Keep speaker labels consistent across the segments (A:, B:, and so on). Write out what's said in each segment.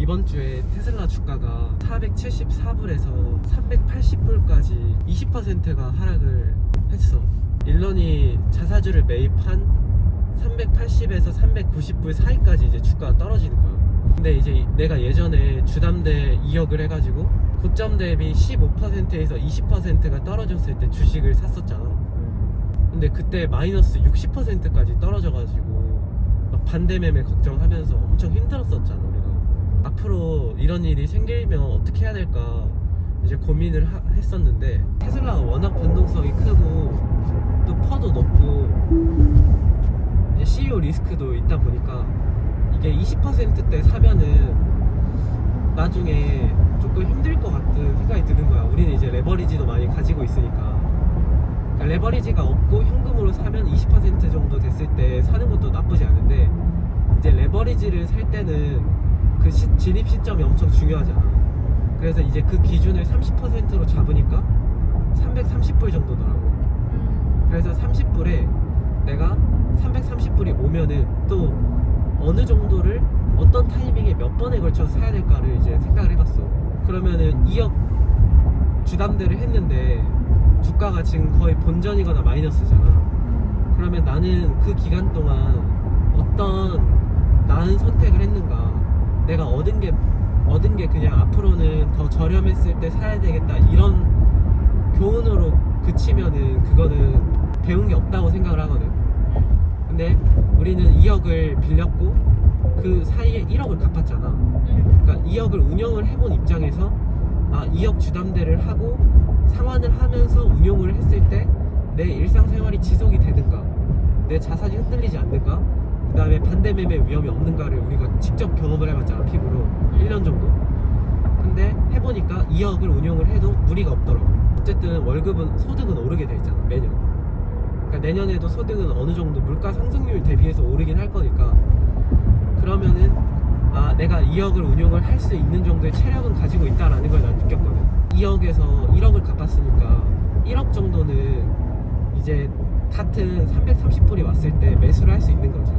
A: 이번 주에 테슬라 주가가 474불에서 380불까지 20%가 하락을 했어. 일런이 자사주를 매입한 380에서 390불 사이까지 이제 주가가 떨어지는 거야. 근데 이제 내가 예전에 주담대 2억을 해가지고 고점 대비 15%에서 20%가 떨어졌을 때 주식을 샀었잖아. 근데 그때 마이너스 60%까지 떨어져가지고 막 반대 매매 걱정하면서 엄청 힘들었었잖아 우리가. 앞으로 이런 일이 생기면 어떻게 해야 될까 이제 고민을 했었는데, 테슬라가 워낙 변동성이 크고 또 퍼도 높고 이제 CEO 리스크도 있다 보니까 이게 20%대 사면은 나중에 조금 힘들 것 같은 생각이 드는 거야. 우리는 이제 레버리지도 많이 가지고 있으니까. 그러니까 레버리지가 없고 현금으로 사면 20% 정도 됐을 때 사는 것도 나쁘지 않은데, 이제 레버리지를 살 때는 그 진입 시점이 엄청 중요하잖아. 그래서 이제 그 기준을 30%로 잡으니까 330불 정도더라고. 그래서 30불에 내가 330불이 오면은 또 어느 정도를 어떤 타이밍에 몇 번에 걸쳐서 사야 될까를 이제 생각을 해봤어. 그러면은 2억 주담대를 했는데 주가가 지금 거의 본전이거나 마이너스잖아. 그러면 나는 그 기간 동안 어떤 나은 선택을 했는가, 내가 얻은 게 그냥 앞으로는 더 저렴했을 때 사야 되겠다 이런 교훈으로 그치면은 그거는 배운 게 없다고 생각을 하거든. 근데 우리는 2억을 빌렸고 그 사이에 1억을 갚았잖아. 그러니까 2억을 운영을 해본 입장에서 2억 주담대를 하고 상환을 하면서 운용을 했을 때 내 일상생활이 지속이 되는가, 내 자산이 흔들리지 않는가, 그 다음에 반대 매매 위험이 없는가를 우리가 직접 경험을 해봤잖아, 피부로. 1년 정도. 근데 해보니까 2억을 운용을 해도 무리가 없더라고. 어쨌든 소득은 오르게 돼 있잖아, 매년. 그러니까 내년에도 소득은 어느 정도 물가 상승률 대비해서 오르긴 할 거니까, 그러면은 내가 2억을 운용을 할 수 있는 정도의 체력은 가지고 있다라는 걸 난 느꼈거든. 2억에서 1억을 갚았으니까 1억 정도는 이제 같은 330불이 왔을 때 매수를 할 수 있는 거지.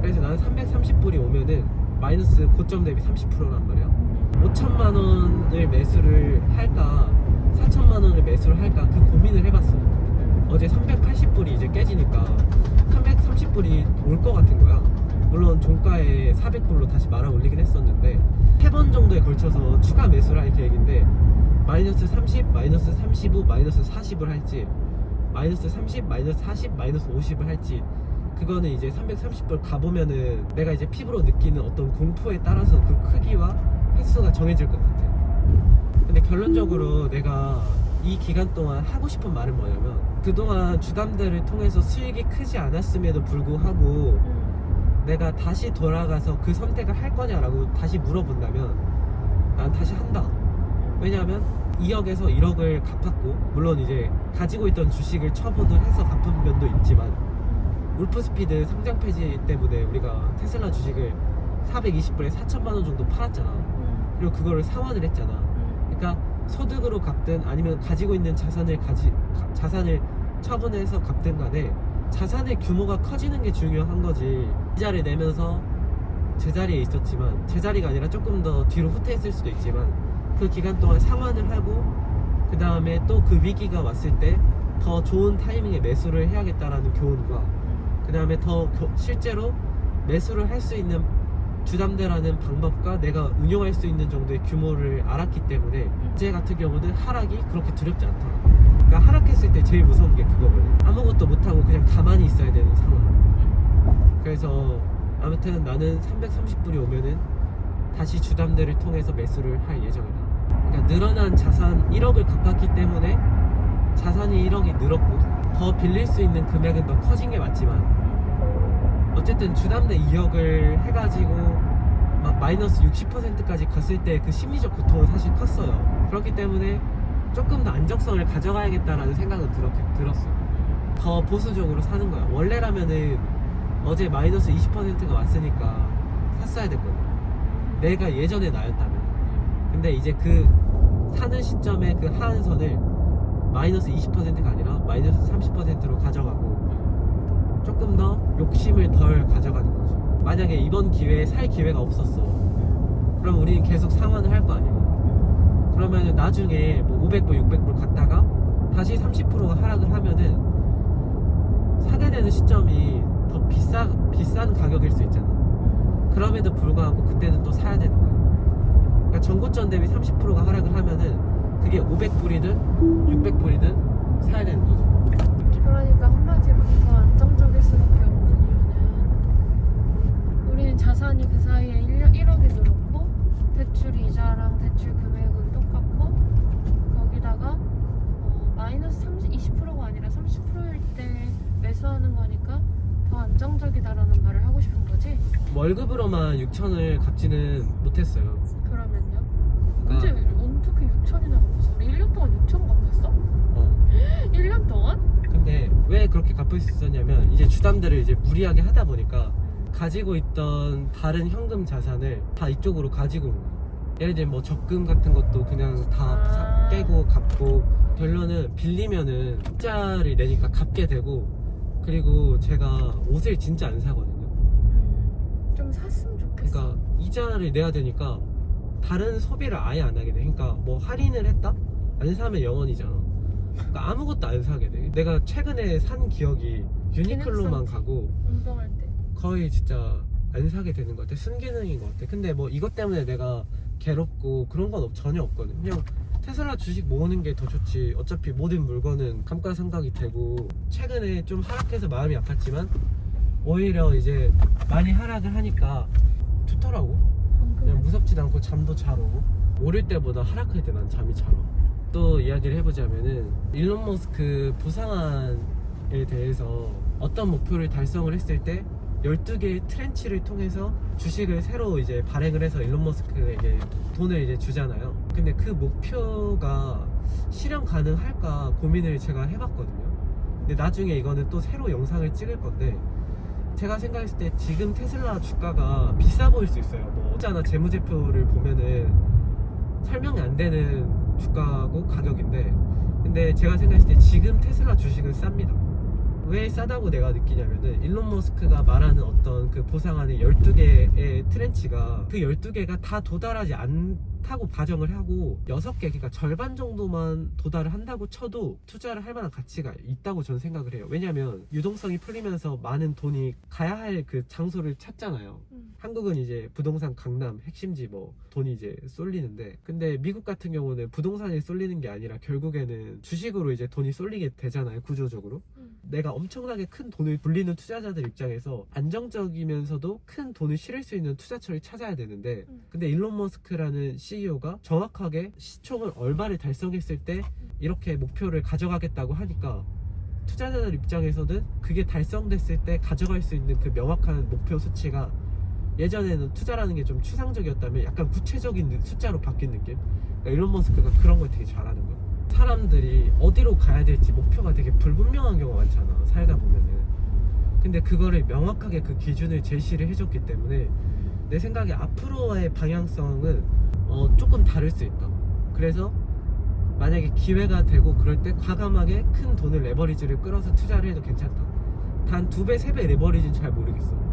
A: 그래서 나는 330불이 오면은 마이너스 고점 대비 30%란 말이야. 5천만 원을 매수를 할까 4천만 원을 매수를 할까 그 고민을 해봤어. 어제 380불이 이제 깨지니까 330불이 올 것 같은 거야. 물론 종가에 400불로 다시 말아 올리긴 했었는데 3번 정도에 걸쳐서 추가 매수를 할 계획인데, 마이너스 30, 마이너스 35, 마이너스 40을 할지, 마이너스 30, 마이너스 40, 마이너스 50을 할지, 그거는 이제 330불 가보면은 내가 이제 피부로 느끼는 어떤 공포에 따라서 그 크기와 횟수가 정해질 것 같아. 근데 결론적으로 내가 이 기간 동안 하고 싶은 말은 뭐냐면, 그동안 주담대를 통해서 수익이 크지 않았음에도 불구하고 내가 다시 돌아가서 그 선택을 할 거냐라고 다시 물어본다면 난 다시 한다. 왜냐하면 2억에서 1억을 갚았고, 물론 이제 가지고 있던 주식을 처분을 해서 갚은 면도 있지만, 울프스피드 상장 폐지 때문에 우리가 테슬라 주식을 420불에 4천만 원 정도 팔았잖아. 그리고 그거를 상환을 했잖아. 그러니까 소득으로 갚든 아니면 가지고 있는 자산을 처분해서 갚든 간에 자산의 규모가 커지는 게 중요한 거지. 이자를 내면서 제자리에 있었지만, 제자리가 아니라 조금 더 뒤로 후퇴했을 수도 있지만, 그 기간 동안 상환을 하고 그 다음에 또 그 위기가 왔을 때 더 좋은 타이밍에 매수를 해야겠다라는 교훈과, 그 다음에 더 실제로 매수를 할 수 있는 주담대라는 방법과 내가 운용할 수 있는 정도의 규모를 알았기 때문에 어제 같은 경우는 하락이 그렇게 두렵지 않더라. 그러니까 하락했을 때 제일 무서운 게 그거거든. 아무것도 못하고 그냥 가만히 있어야 되는 상황. 그래서 아무튼 나는 330불이 오면은 다시 주담대를 통해서 매수를 할 예정이다. 그러니까 늘어난 자산 1억을 갚았기 때문에 자산이 1억이 늘었고 더 빌릴 수 있는 금액은 더 커진 게 맞지만, 어쨌든 주담대 2억을 해가지고 막 마이너스 60%까지 갔을 때 그 심리적 고통은 사실 컸어요. 그렇기 때문에 조금 더 안정성을 가져가야겠다라는 생각은 들었어. 더 보수적으로 사는 거야. 원래라면은 어제 마이너스 20%가 왔으니까 샀어야 됐거든, 내가 예전에 나였다면. 근데 이제 그 사는 시점에 그 하한선을 마이너스 20%가 아니라 마이너스 30%로 가져가고 조금 더 욕심을 덜 가져가는 거죠. 만약에 이번 기회에 살 기회가 없었어, 그럼 우리는 계속 상환을 할 거 아니에요. 그러면 나중에 뭐 500불, 600불 갔다가 다시 30%가 하락을 하면은 사게 되는 시점이 더 비싼 가격일 수 있잖아. 그럼에도 불구하고 그때는 또 사야 되는 거야. 그러니까 전고점 대비 30%가 하락을 하면은 그게 500불이든 600불이든 사야 되는 거지.
B: 그러니까 한마디로 더 안정적일 수밖에 없는 이유는 우리는 자산이 그 사이에 1억이 늘었고 대출 이자랑 대출 금액은 똑같고 거기다가 마이너스 20%가 아니라 30%일 때 매수하는 거니까 더 안정적이다라는 말을 하고 싶은 거지?
A: 월급으로만 6천을 갚지는 못했어요.
B: 그러면요?
A: 그러니까
B: 어떻게 6천이나 갚았어? 우리 1년 동안 6천 갚았어? 1년 동안?
A: 근데 왜 그렇게 갚을 수 있었냐면 이제 주담대를 이제 무리하게 하다 보니까 가지고 있던 다른 현금 자산을 다 이쪽으로 가지고 온 거예요. 예를 들면 뭐 적금 같은 것도 그냥 다 깨고 갚고, 결론은 빌리면은 흑자를 내니까 갚게 되고, 그리고 제가 옷을 진짜 안 사거든요.
B: 좀 샀으면 좋겠어.
A: 그러니까 이자를 내야 되니까 다른 소비를 아예 안 하게 돼. 그러니까 뭐 할인을 했다? 안 사면 영원이잖아. 그러니까 아무것도 안 사게 돼. 내가 최근에 산 기억이 유니클로만 가고
B: 운동할 때
A: 거의 진짜 안 사게 되는 것 같아. 순기능인 것 같아. 근데 뭐 이것 때문에 내가 괴롭고 그런 건 전혀 없거든. 그냥 테슬라 주식 모으는 게 더 좋지. 어차피 모든 물건은 감가상각이 되고, 최근에 좀 하락해서 마음이 아팠지만 오히려 이제 많이 하락을 하니까 좋더라고. 그냥 무섭지도 않고 잠도 잘 오고, 오를 때보다 하락할 때 난 잠이 잘 와. 또 이야기를 해보자면은 일론 머스크 부상한에 대해서 어떤 목표를 달성을 했을 때 12개의 트렌치를 통해서 주식을 새로 이제 발행을 해서 일론 머스크에게 돈을 이제 주잖아요. 근데 그 목표가 실현 가능할까 고민을 제가 해봤거든요. 근데 나중에 이거는 또 새로 영상을 찍을 건데, 제가 생각했을 때 지금 테슬라 주가가 비싸 보일 수 있어요. 뭐 어쩌나 재무제표를 보면은 설명이 안 되는 주가고 가격인데, 근데 제가 생각했을 때 지금 테슬라 주식은 쌉니다. 왜 싸다고 내가 느끼냐면은 일론 머스크가 말하는 어떤 그 보상안의 12개의 트렌치가 그 12개가 다 도달하지 않다고 가정을 하고 6개, 그러니까 절반 정도만 도달을 한다고 쳐도 투자를 할 만한 가치가 있다고 저는 생각을 해요. 왜냐면 유동성이 풀리면서 많은 돈이 가야 할 그 장소를 찾잖아요. 한국은 이제 부동산 강남 핵심지 뭐 돈이 이제 쏠리는데, 근데 미국 같은 경우는 부동산이 쏠리는 게 아니라 결국에는 주식으로 이제 돈이 쏠리게 되잖아요, 구조적으로. 내가 엄청나게 큰 돈을 불리는 투자자들 입장에서 안정적이면서도 큰 돈을 실을 수 있는 투자처를 찾아야 되는데, 근데 일론 머스크라는 CEO가 정확하게 시총을 얼마를 달성했을 때 이렇게 목표를 가져가겠다고 하니까 투자자들 입장에서는 그게 달성됐을 때 가져갈 수 있는 그 명확한 목표 수치가 예전에는 투자라는 게 좀 추상적이었다면 약간 구체적인 숫자로 바뀐 느낌? 그러니까 일론 머스크가 그런 걸 되게 잘하는 거야. 사람들이 어디로 가야 될지 목표가 되게 불분명한 경우가 많잖아, 살다 보면은. 근데 그거를 명확하게 그 기준을 제시를 해줬기 때문에 내 생각에 앞으로의 방향성은 조금 다를 수 있다. 그래서 만약에 기회가 되고 그럴 때 과감하게 큰 돈을 레버리지를 끌어서 투자를 해도 괜찮다. 단 2배, 3배 레버리지는 잘 모르겠어.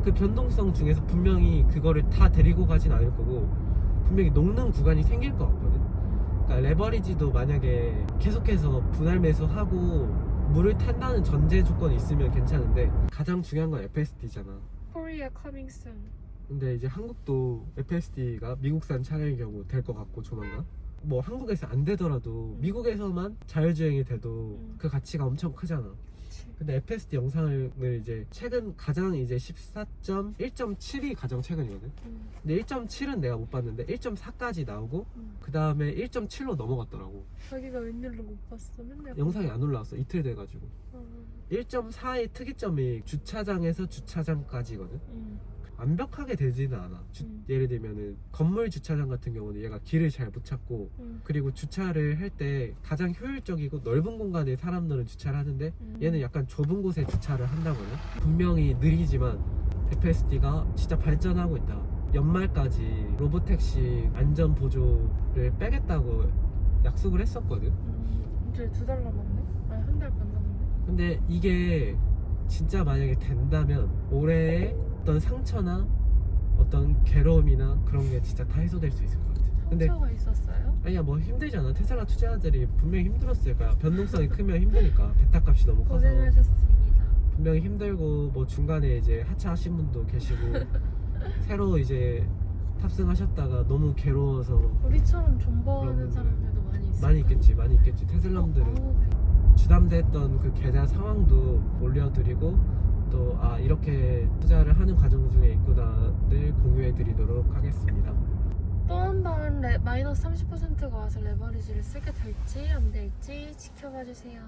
A: 그 변동성 중에서 분명히 그거를 다 데리고 가진 않을 거고 분명히 녹는 구간이 생길 것 같거든. 그러니까 레버리지도 만약에 계속해서 분할 매수하고 물을 탄다는 전제 조건이 있으면 괜찮은데, 가장 중요한 건 FSD잖아.
B: Korea coming soon.
A: 근데 이제 한국도 FSD가 미국산 차량의 경우 될 것 같고 조만간. 뭐 한국에서 안 되더라도 미국에서만 자율주행이 돼도 그 가치가 엄청 크잖아. 근데 FSD 영상을 이제 최근 가장 이제 1.7이 가장 최근이거든. 근데 1.7은 내가 못 봤는데 1.4까지 나오고 그 다음에 1.7로 넘어갔더라고.
B: 자기가 웬일로 못 봤어? 맨날
A: 영상이 안 올라왔어, 이틀 돼가지고. 1.4의 특이점이 주차장에서 주차장까지거든. 완벽하게 되지는 않아. 예를 들면은 건물 주차장 같은 경우는 얘가 길을 잘 못 찾고, 그리고 주차를 할 때 가장 효율적이고 넓은 공간에 사람들은 주차를 하는데 얘는 약간 좁은 곳에 주차를 한다거나. 분명히 느리지만 FSD가 진짜 발전하고 있다. 연말까지 로보택시 안전 보조를 빼겠다고 약속을 했었거든.
B: 이제 2달 남았네? 아니 1달 반 남았네?
A: 근데 이게 진짜 만약에 된다면 올해의 어떤 상처나 어떤 괴로움이나 그런 게 진짜 다 해소될 수 있을 것 같아. 근데
B: 상처가 있었어요?
A: 아니야 뭐 힘들잖아. 테슬라 투자자들이 분명히 힘들었을 거야. 변동성이 크면 힘드니까 베타값이 너무 커서
B: 고생하셨습니다.
A: 분명히 힘들고 뭐 중간에 이제 하차하신 분도 계시고 새로 이제 탑승하셨다가 너무 괴로워서
B: 우리처럼 존버하는
A: 그런
B: 사람들도 많이 있어요.
A: 많이 있겠지. 테슬라분들은 주담대했던 그 계좌 상황도 올려드리고 또 아 이렇게 투자를 하는 과정 중에 있구나를 공유해드리도록 하겠습니다.
B: 또 한 번 마이너스 30%가 와서 레버리지를 쓰게 될지 안 될지 지켜봐 주세요.